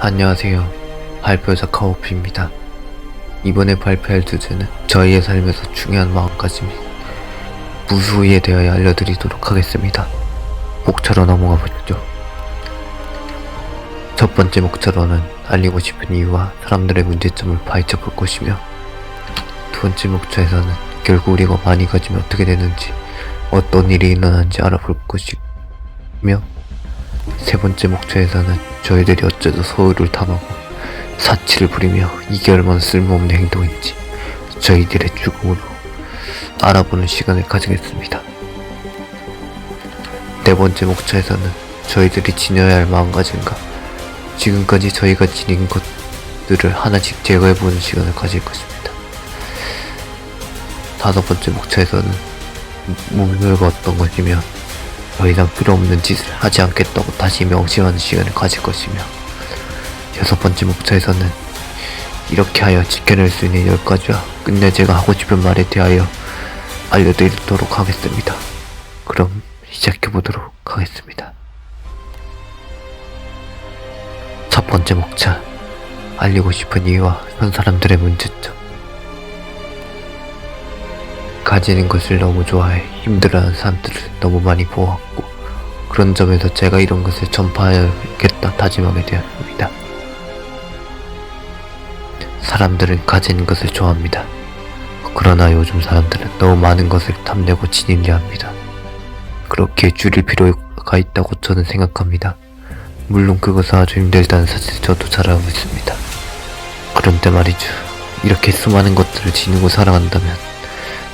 안녕하세요. 발표자 카오피입니다. 이번에 발표할 주제는 저희의 삶에서 중요한 마음가짐인 무수히에 대하여 알려드리도록 하겠습니다. 목차로 넘어가 보시죠. 첫 번째 목차로는 알리고 싶은 이유와 사람들의 문제점을 파헤쳐 볼 것이며, 두 번째 목차에서는 결국 우리가 많이 가지면 어떻게 되는지, 어떤 일이 일어나는지 알아볼 것이며, 세 번째 목차에서는 저희들이 어쩌다 소유를 탐하고 사치를 부리며 이게 얼마나 쓸모없는 행동인지 저희들의 죽음으로 알아보는 시간을 가지겠습니다. 네 번째 목차에서는 저희들이 지녀야 할 마음가짐과 지금까지 저희가 지닌 것들을 하나씩 제거해보는 시간을 가질 것입니다. 다섯 번째 목차에서는 목표가 어떤 것이며 더 이상 필요 없는 짓을 하지 않겠다고 다시 명심하는 시간을 가질 것이며, 여섯 번째 목차에서는 이렇게 하여 지켜낼 수 있는 10가지와 끝내 제가 하고 싶은 말에 대하여 알려드리도록 하겠습니다. 그럼 시작해보도록 하겠습니다. 첫 번째 목차, 알리고 싶은 이유와 현 사람들의 문제점. 가지는 것을 너무 좋아해 힘들어하는 사람들을 너무 많이 보았고, 그런 점에서 제가 이런 것을 전파해야겠다 다짐하게 되었습니다. 사람들은 가지는 것을 좋아합니다. 그러나 요즘 사람들은 너무 많은 것을 탐내고 지니려 합니다. 그렇게 줄일 필요가 있다고 저는 생각합니다. 물론 그것은 아주 힘들다는 사실 저도 잘 알고 있습니다. 그런데 말이죠, 이렇게 수많은 것들을 지니고 살아간다면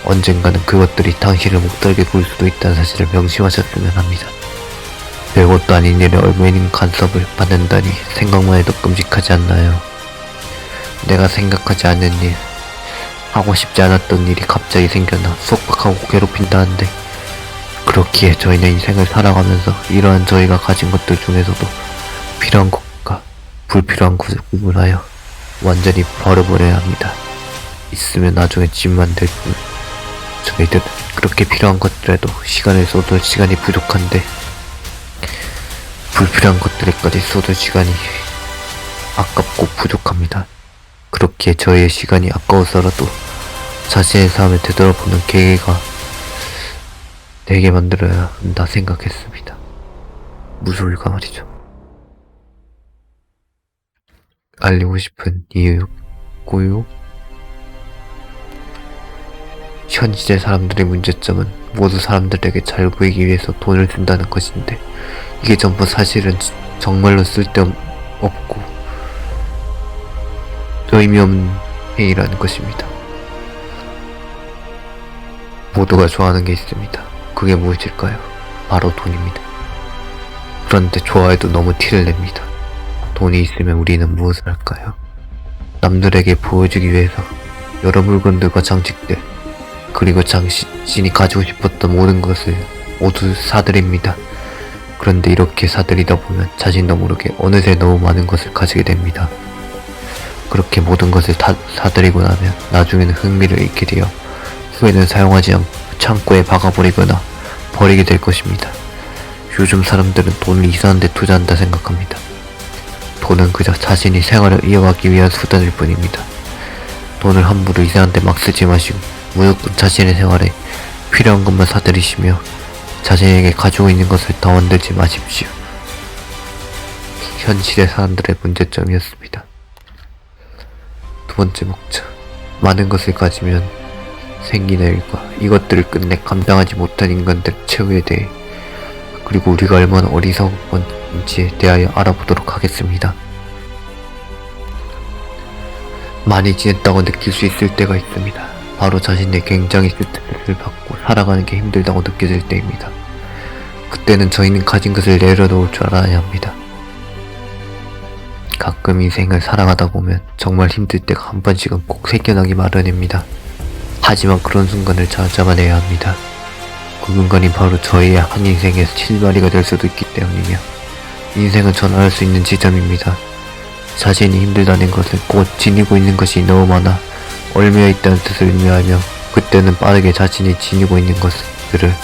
언젠가는 그것들이 당신을 목덜게 굴 수도 있다는 사실을 명심하셨으면 합니다. 별것도 아닌 일에 얼마인 간섭을 받는다니 생각만 해도 끔찍하지 않나요? 내가 생각하지 않는 일, 하고 싶지 않았던 일이 갑자기 생겨나 속박하고 괴롭힌다는데, 그렇기에 저희는 인생을 살아가면서 이러한 저희가 가진 것들 중에서도 필요한 것과 불필요한 것을 구분하여 완전히 버려버려야 합니다. 있으면 나중에 짐만 될 뿐. 저희들은 그렇게 필요한 것들에도 시간을 쏟을 시간이 부족한데, 불필요한 것들에까지 쏟을 시간이 아깝고 부족합니다. 그렇기에 저희의 시간이 아까워서라도 자신의 삶을 되돌아보는 계기가 되게 만들어야 한다 생각했습니다. 무소일까 말이죠. 알리고 싶은 이유고요. 현 시대 사람들의 문제점은 모두 사람들에게 잘 보이기 위해서 돈을 쓴다는 것인데, 이게 전부 사실은 정말로 쓸데없고 의미 없는 행위라는 것입니다. 모두가 좋아하는 게 있습니다. 그게 무엇일까요? 바로 돈입니다. 그런데 좋아해도 너무 티를 냅니다. 돈이 있으면 우리는 무엇을 할까요? 남들에게 보여주기 위해서 여러 물건들과 장식들, 그리고 자신이 가지고 싶었던 모든 것을 모두 사들입니다. 그런데 이렇게 사들이다 보면 자신도 모르게 어느새 너무 많은 것을 가지게 됩니다. 그렇게 모든 것을 다 사들이고 나면 나중에는 흥미를 잃게 되어 후에는 사용하지 않고 창고에 박아버리거나 버리게 될 것입니다. 요즘 사람들은 돈을 이상한 데 투자한다 생각합니다. 돈은 그저 자신이 생활을 이어가기 위한 수단일 뿐입니다. 돈을 함부로 이상한 데 막 쓰지 마시고 무조건 자신의 생활에 필요한 것만 사들이시며 자신에게 가지고 있는 것을 더 만들지 마십시오. 현 시대 사람들의 문제점이었습니다. 두 번째 목차, 많은 것을 가지면 생기는 일과 이것들을 끝내 감당하지 못한 인간들의 최후에 대해, 그리고 우리가 얼마나 어리석은 건지에 대하여 알아보도록 하겠습니다. 많이 지냈다고 느낄 수 있을 때가 있습니다. 바로 자신이 굉장히 스트레스를 받고 살아가는 게 힘들다고 느껴질 때입니다. 그때는 저희는 가진 것을 내려놓을 줄 알아야 합니다. 가끔 인생을 살아가다 보면 정말 힘들 때가 한 번씩은 꼭 생겨나기 마련입니다. 하지만 그런 순간을 잘 잡아내야 합니다. 그 순간이 바로 저희의 한 인생에서 실마리가 될 수도 있기 때문이며, 인생은 전환할 수 있는 지점입니다. 자신이 힘들다는 것은 곧 지니고 있는 것이 너무 많아 얽매여 있다는 뜻을 의미하며, 그때는 빠르게 자신이 지니고 있는 것들을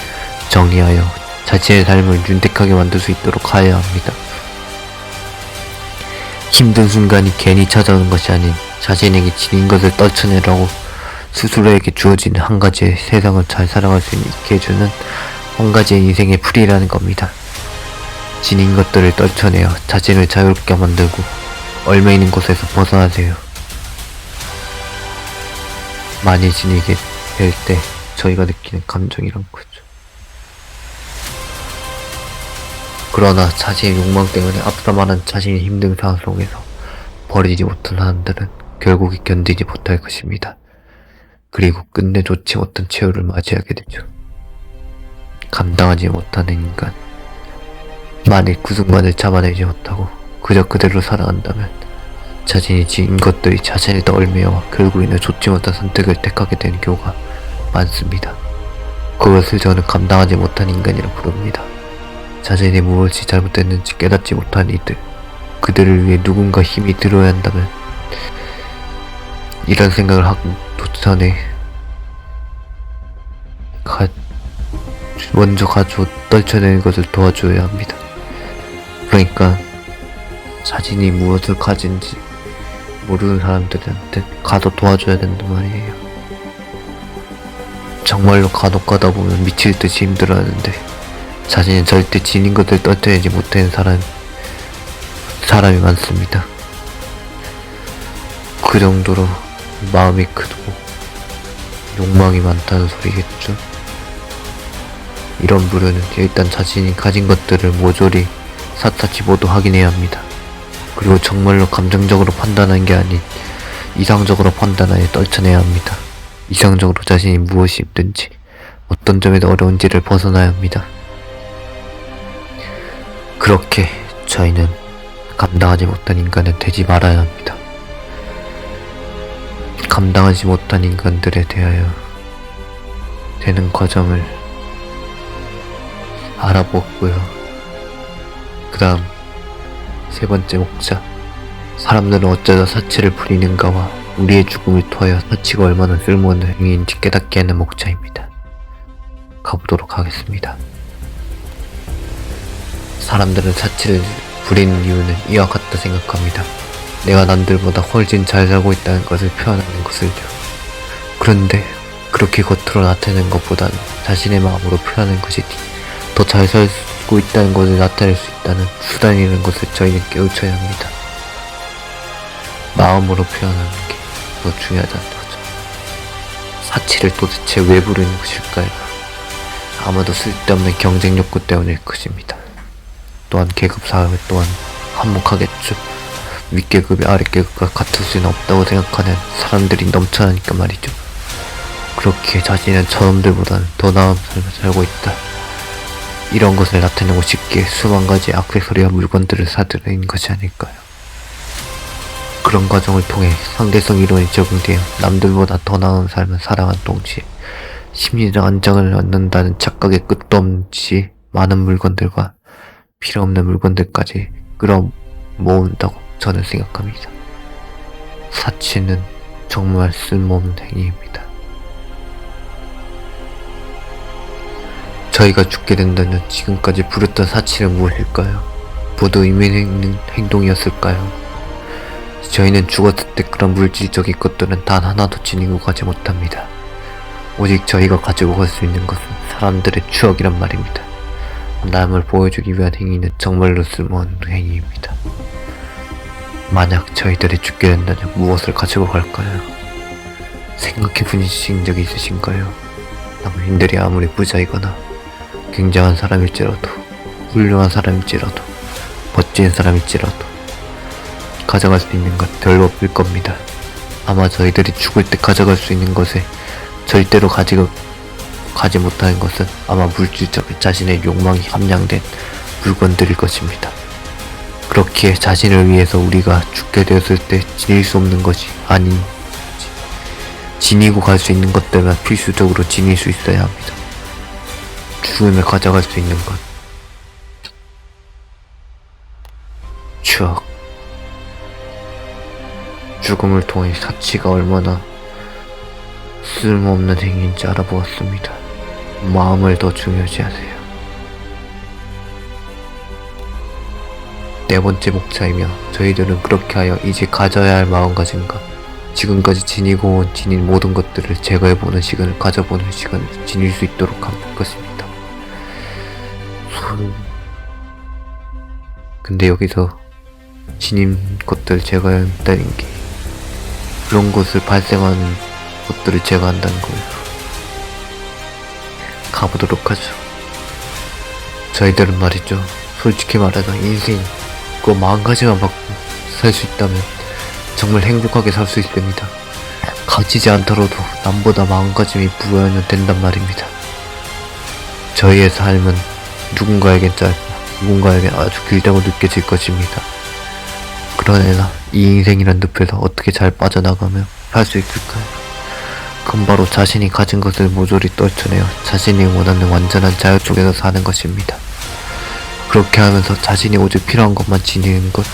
정리하여 자신의 삶을 윤택하게 만들 수 있도록 하여야 합니다. 힘든 순간이 괜히 찾아오는 것이 아닌 자신에게 지닌 것을 떨쳐내라고 스스로에게 주어지는 한 가지의 세상을 잘 살아갈 수 있게 해주는 한 가지의 인생의 풀이라는 겁니다. 지닌 것들을 떨쳐내어 자신을 자유롭게 만들고 얽매이는 곳에서 벗어나세요. 많이 지니게 될 때 저희가 느끼는 감정이란 거죠. 그러나 자신의 욕망 때문에 앞서 말한 자신의 힘든 상황 속에서 버리지 못한 사람들은 결국에 견디지 못할 것입니다. 그리고 끝내 좋지 못한 최후를 맞이하게 되죠. 감당하지 못하는 인간. 만일 그 순간을 잡아내지 못하고 그저 그대로 살아간다면 자신이 지은 것들이 자신을 더 얽매여 결국에는 좋지 못한 선택을 택하게 되는 경우가 많습니다. 그것을 저는 감당하지 못한 인간이라 부릅니다. 자신이 무엇이 잘못됐는지 깨닫지 못한 이들, 그들을 위해 누군가 힘이 들어야 한다면 이런 생각을 하기 전에 먼저 가지고 떨쳐내는 것을 도와줘야 합니다. 그러니까 자신이 무엇을 가진지 모르는 사람들한테 가서 도와줘야 된단 말이에요. 정말로 간혹 가다 보면 미칠 듯이 힘들어하는데 자신은 절대 지닌 것을 떨쳐내지 못하는 사람이 많습니다. 그 정도로 마음이 크고 욕망이 많다는 소리겠죠. 이런 부류는 일단 자신이 가진 것들을 모조리 샅샅이 모두 확인해야 합니다. 그리고 정말로 감정적으로 판단하는 게 아닌 이상적으로 판단하여 떨쳐내야 합니다. 이상적으로 자신이 무엇이 힘든지 어떤 점에서 어려운지를 벗어나야 합니다. 그렇게 저희는 감당하지 못한 인간은 되지 말아야 합니다. 감당하지 못한 인간들에 대하여 되는 과정을 알아보고요. 그 다음 세 번째 목차, 사람들은 어쩌다 사치를 부리는가와 우리의 죽음을 통하여 사치가 얼마나 쓸모없는 행위인지 깨닫게 하는 목차입니다. 가보도록 하겠습니다. 사람들은 사치를 부리는 이유는 이와 같다 생각합니다. 내가 남들보다 훨씬 잘 살고 있다는 것을 표현하는 것을요. 그런데 그렇게 겉으로 나타내는 것보다는 자신의 마음으로 표현하는 것이 더 잘 살고 있다는 것을 나타낼 수 있다는 수단이라는 것을 저희는 깨우쳐야 합니다. 마음으로 표현하는 게 더 중요하다는 거죠. 사치를 도대체 왜 부리는 것일까요? 아마도 쓸데없는 경쟁 욕구 때문일 것입니다. 또한 계급사회 또한 한몫하겠죠. 윗계급이 아랫계급과 같을 수는 없다고 생각하는 사람들이 넘쳐나니까 말이죠. 그렇게 자신은 저놈들보다는 더 나은 삶을 살고 있다, 이런 것을 나타내고 싶게 수만 가지 액세서리와 물건들을 사들인 것이 아닐까요? 그런 과정을 통해 상대성 이론이 적용되어 남들보다 더 나은 삶을 살아간 동시에 심리적 안정을 얻는다는 착각의 끝도 없이 많은 물건들과 필요 없는 물건들까지 끌어모은다고 저는 생각합니다. 사치는 정말 쓸모없는 행위입니다. 저희가 죽게 된다면 지금까지 부렸던 사치는 무엇일까요? 모두 의미 있는 행동이었을까요? 저희는 죽었을 때 그런 물질적인 것들은 단 하나도 지니고 가지 못합니다. 오직 저희가 가지고 갈 수 있는 것은 사람들의 추억이란 말입니다. 남을 보여주기 위한 행위는 정말로 쓸모없는 행위입니다. 만약 저희들이 죽게 된다면 무엇을 가지고 갈까요? 생각해 보신 적이 있으신가요? 남인들이 아무리 부자이거나 굉장한 사람일지라도, 훌륭한 사람일지라도, 멋진 사람일지라도 가져갈 수 있는 것 별로 없을 겁니다. 아마 저희들이 죽을 때 가져갈 수 있는 것에 절대로 가지 못하는 것은 아마 물질적인 자신의 욕망이 함량된 물건들일 것입니다. 그렇기에 자신을 위해서 우리가 죽게 되었을 때 지닐 수 없는 것이 아닌, 지니고 갈 수 있는 것들만 필수적으로 지닐 수 있어야 합니다. 죽음을 가져갈 수 있는 것, 추억. 죽음을 통해 사치가 얼마나 쓸모없는 행위인지 알아보았습니다. 마음을 더 중요시하세요. 네 번째 목차이며 저희들은 그렇게 하여 이제 가져야 할 마음가짐과 지금까지 지니고 온 지닌 모든 것들을 제거해보는 시간을 가져보는 시간을 지닐 수 있도록 한 것입니다. 근데 여기서 지닌 것들을 제거한다는 게 그런 것을 발생하는 것들을 제거한다는 거예요. 가보도록 하죠. 저희들은 말이죠. 솔직히 말해서 인생 그거 마음가짐만 받고 살 수 있다면 정말 행복하게 살 수 있습니다. 가지지 않더라도 남보다 마음가짐이 부여하면 된단 말입니다. 저희의 삶은 누군가에겐 짧고 누군가에겐 아주 길다고 느껴질 것입니다. 그러나 이 인생이란 늪에서 어떻게 잘 빠져나가며 살 수 있을까요? 그건 바로 자신이 가진 것을 모조리 떨쳐내어 자신이 원하는 완전한 자유 속에서 사는 것입니다. 그렇게 하면서 자신이 오직 필요한 것만 지니는 것,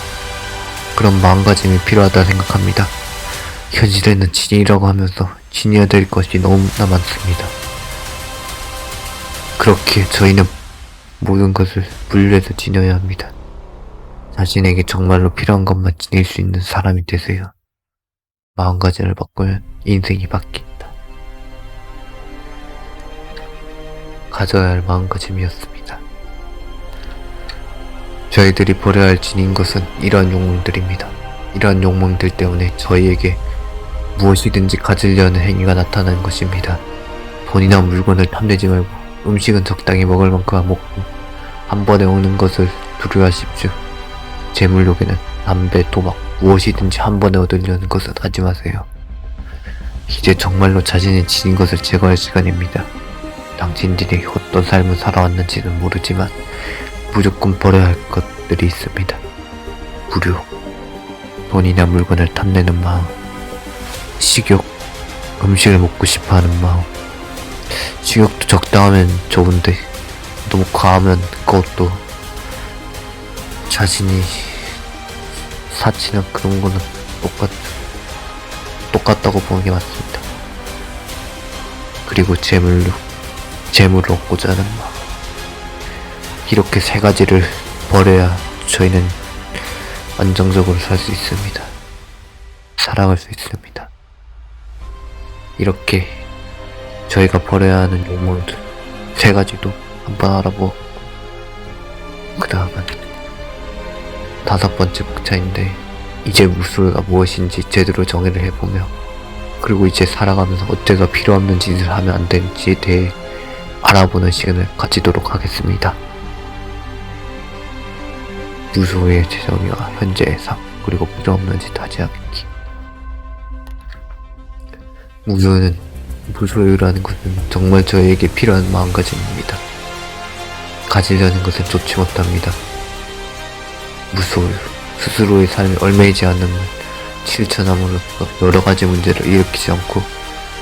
그런 마음가짐이 필요하다 생각합니다. 현실에는 지니라고 하면서 지녀야 될 것이 너무나 많습니다. 그렇게 저희는 모든 것을 분리해서 지녀야 합니다. 자신에게 정말로 필요한 것만 지닐 수 있는 사람이 되세요. 마음가짐을 바꾸면 인생이 바뀐다. 가져야 할 마음가짐이었습니다. 저희들이 버려야 할 지닌 것은 이러한 욕망들입니다. 이러한 욕망들 때문에 저희에게 무엇이든지 가지려는 행위가 나타나는 것입니다. 돈이나 물건을 탐내지 말고 음식은 적당히 먹을 만큼만 먹고 한 번에 오는 것을 두려워하십시오. 재물욕에는 담배, 도박, 무엇이든지 한 번에 얻으려는 것은 하지 마세요. 이제 정말로 자신이 지닌 것을 제거할 시간입니다. 당신들이 어떤 삶을 살아왔는지는 모르지만 무조건 버려야 할 것들이 있습니다. 무료, 돈이나 물건을 탐내는 마음, 식욕, 음식을 먹고 싶어하는 마음. 식욕도 적당하면 좋은데 너무 과하면 그것도 자신이 사치나 그런 거는 똑같다고 보는 게 맞습니다. 그리고 재물을 얻고자 하는 마음. 이렇게 세 가지를 버려야 저희는 안정적으로 살 수 있습니다. 살아갈 수 있습니다. 이렇게 저희가 버려야 하는 욕망들 세 가지도 한번 알아보고 그 다음은 다섯 번째 목차인데 이제 무술가 무엇인지 제대로 정의를 해보며 그리고 이제 살아가면서 어째서 필요 없는 짓을 하면 안 되는지에 대해 알아보는 시간을 가지도록 하겠습니다. 무소의 재정의와 현재의 삶 그리고 필요 없는 짓 하지 않기. 무소유라는 것은 정말 저에게 필요한 마음가짐입니다. 가지려는 것은 좋지 못합니다. 무소유, 스스로의 삶에 얽매이지 않는 실천함으로써 여러가지 문제를 일으키지 않고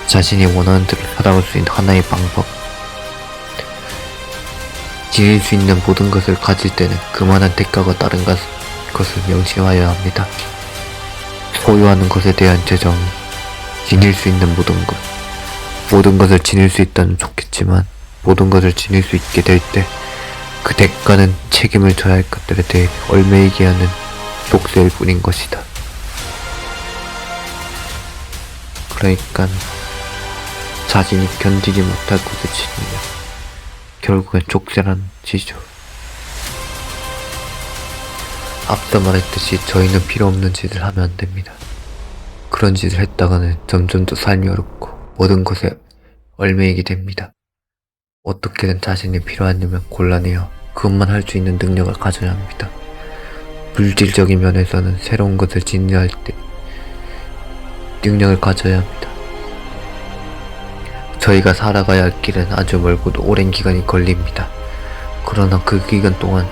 자신이 원하는 대로 살아갈 수 있는 하나의 방법. 지닐 수 있는 모든 것을 가질 때는 그만한 대가가 따른 것을 명심하여야 합니다. 소유하는 것에 대한 재정, 지닐 수 있는 모든 것을 지닐 수 있다면 좋겠지만 모든 것을 지닐 수 있게 될 때 그 대가는 책임을 져야 할 것들에 대해 얽매이게 하는 독세일 뿐인 것이다. 그러니까 자신이 견디지 못할 것을 지니면 결국엔 족쇄라는 지죠. 앞서 말했듯이 저희는 필요 없는 짓을 하면 안 됩니다. 그런 짓을 했다가는 점점 더 삶이 어렵고 모든 것에 얽매이게 됩니다. 어떻게든 자신이 필요한 일만 골라내어 그것만 할 수 있는 능력을 가져야 합니다. 물질적인 면에서는 새로운 것을 진리할 때 능력을 가져야 합니다. 저희가 살아가야 할 길은 아주 멀고도 오랜 기간이 걸립니다. 그러나 그 기간 동안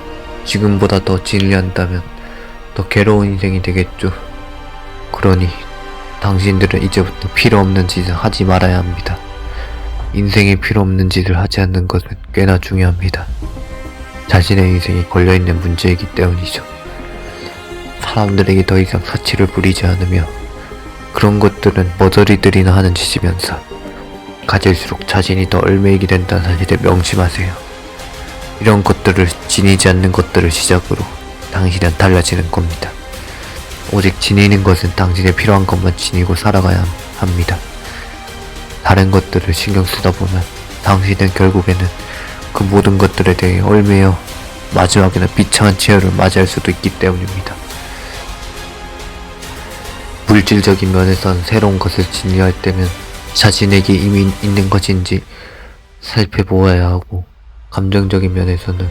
지금보다 더 진리한다면 더 괴로운 인생이 되겠죠. 그러니 당신들은 이제부터 필요 없는 짓을 하지 말아야 합니다. 인생에 필요 없는 짓을 하지 않는 것은 꽤나 중요합니다. 자신의 인생이 걸려있는 문제이기 때문이죠. 사람들에게 더 이상 사치를 부리지 않으며 그런 것들은 머저리들이나 하는 짓이면서 가질수록 자신이 더 얽매이게 된다는 사실을 명심하세요. 이런 것들을 지니지 않는 것들을 시작으로 당신은 달라지는 겁니다. 오직 지니는 것은 당신의 필요한 것만 지니고 살아가야 합니다. 다른 것들을 신경 쓰다 보면 당신은 결국에는 그 모든 것들에 대해 얽매여 마지막에는 비참한 체험을 맞이할 수도 있기 때문입니다. 물질적인 면에선 새로운 것을 진리할 때면 자신에게 이미 있는 것인지 살펴보아야 하고, 감정적인 면에서는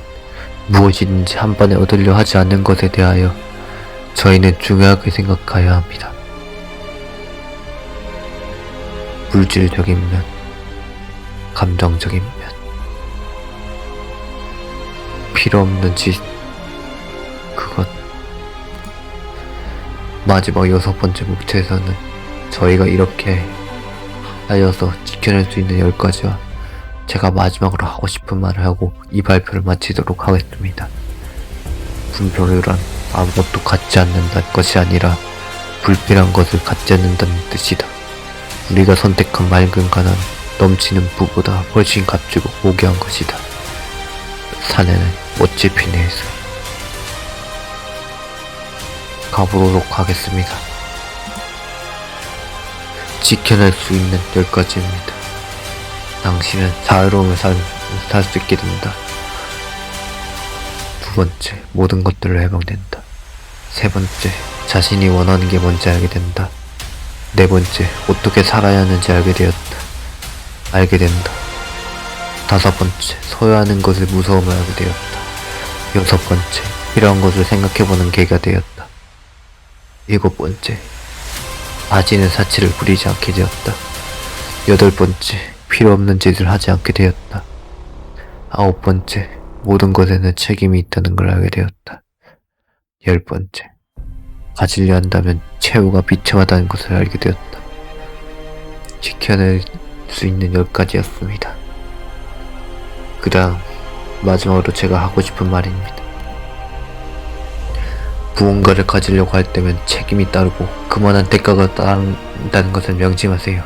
무엇이든지 한 번에 얻으려 하지 않는 것에 대하여 저희는 중요하게 생각해야 합니다. 물질적인 면, 감정적인 면, 필요 없는 짓, 그것. 마지막 6번째 목차에서는 저희가 이렇게 하여서 지켜낼 수 있는 10가지와 제가 마지막으로 하고 싶은 말을 하고 이 발표를 마치도록 하겠습니다. 분별이란 아무것도 갖지 않는다는 것이 아니라 불필요한 것을 갖지 않는다는 뜻이다. 우리가 선택한 맑은 가난, 넘치는 부보다 훨씬 값지고 고귀한 것이다. 사내는 멋지 피네에서 가보도록 하겠습니다. 지켜낼 수 있는 10가지입니다. 당신은 자유로움을 살 수 있게 된다. 2번째, 모든 것들로 해방된다. 3번째, 자신이 원하는 게 뭔지 알게 된다. 4번째, 어떻게 살아야 하는지 알게 된다. 5번째, 소유하는 것을 무서움을 알게 되었다. 6번째, 필요한 것을 생각해보는 계기가 되었다. 7번째, 아지는 사치를 부리지 않게 되었다. 8번째, 필요 없는 짓을 하지 않게 되었다. 9번째, 모든 것에는 책임이 있다는 걸 알게 되었다. 10번째, 가지려 한다면 최후가 비참하다는 것을 알게 되었다. 지켜낼 수 있는 10가지였습니다. 그 다음 마지막으로 제가 하고 싶은 말입니다. 무언가를 가지려고 할 때면 책임이 따르고 그만한 대가가 따른다는 것을 명심하세요.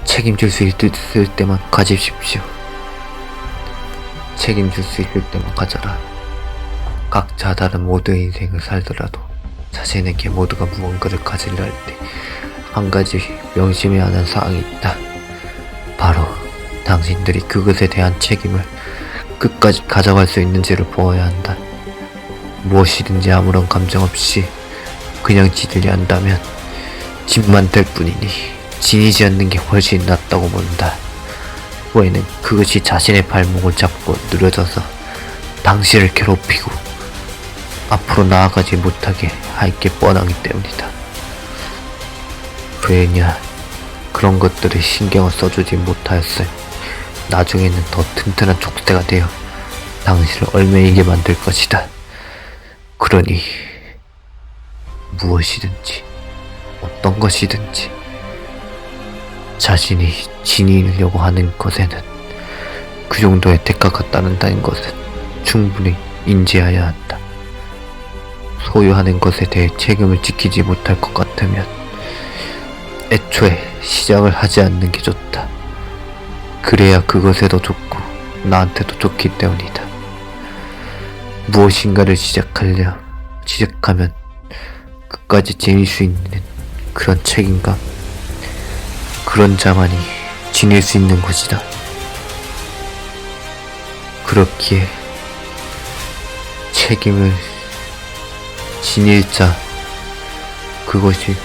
책임질 수 있을 때만 가지십시오. 책임질 수 있을 때만 가져라. 각자 다른 모두의 인생을 살더라도 자신에게 모두가 무언가를 가지려 할 때 한 가지 명심해야 하는 사항이 있다. 바로 당신들이 그것에 대한 책임을 끝까지 가져갈 수 있는지를 보아야 한다. 무엇이든지 아무런 감정 없이 그냥 지들려 한다면 짐만 될 뿐이니 지니지 않는 게 훨씬 낫다고 본다. 후에는 그것이 자신의 발목을 잡고 늘어져서 당신을 괴롭히고 앞으로 나아가지 못하게 할 게 뻔하기 때문이다. 왜냐, 그런 것들에 신경을 써주지 못하였으니 나중에는 더 튼튼한 족쇄가 되어 당신을 얽매이게 만들 것이다. 그러니 무엇이든지 어떤 것이든지 자신이 지니려고 하는 것에는 그 정도의 대가가 따른다는 것은 충분히 인지해야 한다. 소유하는 것에 대해 책임을 지키지 못할 것 같으면 애초에 시작을 하지 않는 게 좋다. 그래야 그것에도 좋고 나한테도 좋기 때문이다. 무엇인가를 시작하면 끝까지 지닐 수 있는 그런 책임감, 그런 자만이 지닐 수 있는 것이다. 그렇기에 책임을 지닐 자, 그것이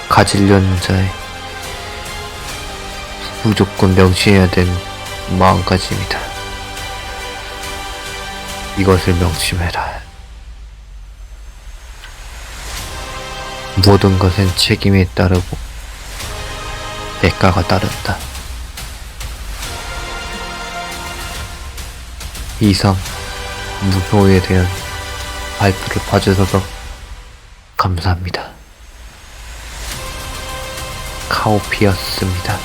가지려는 자의 무조건 명심해야 되는 마음가짐이다. 이것을 명심해라. 모든 것은 책임에 따르고 대가가 따른다. 이상 무효에 대한 발표를 봐주셔서 감사합니다. 카오피였습니다.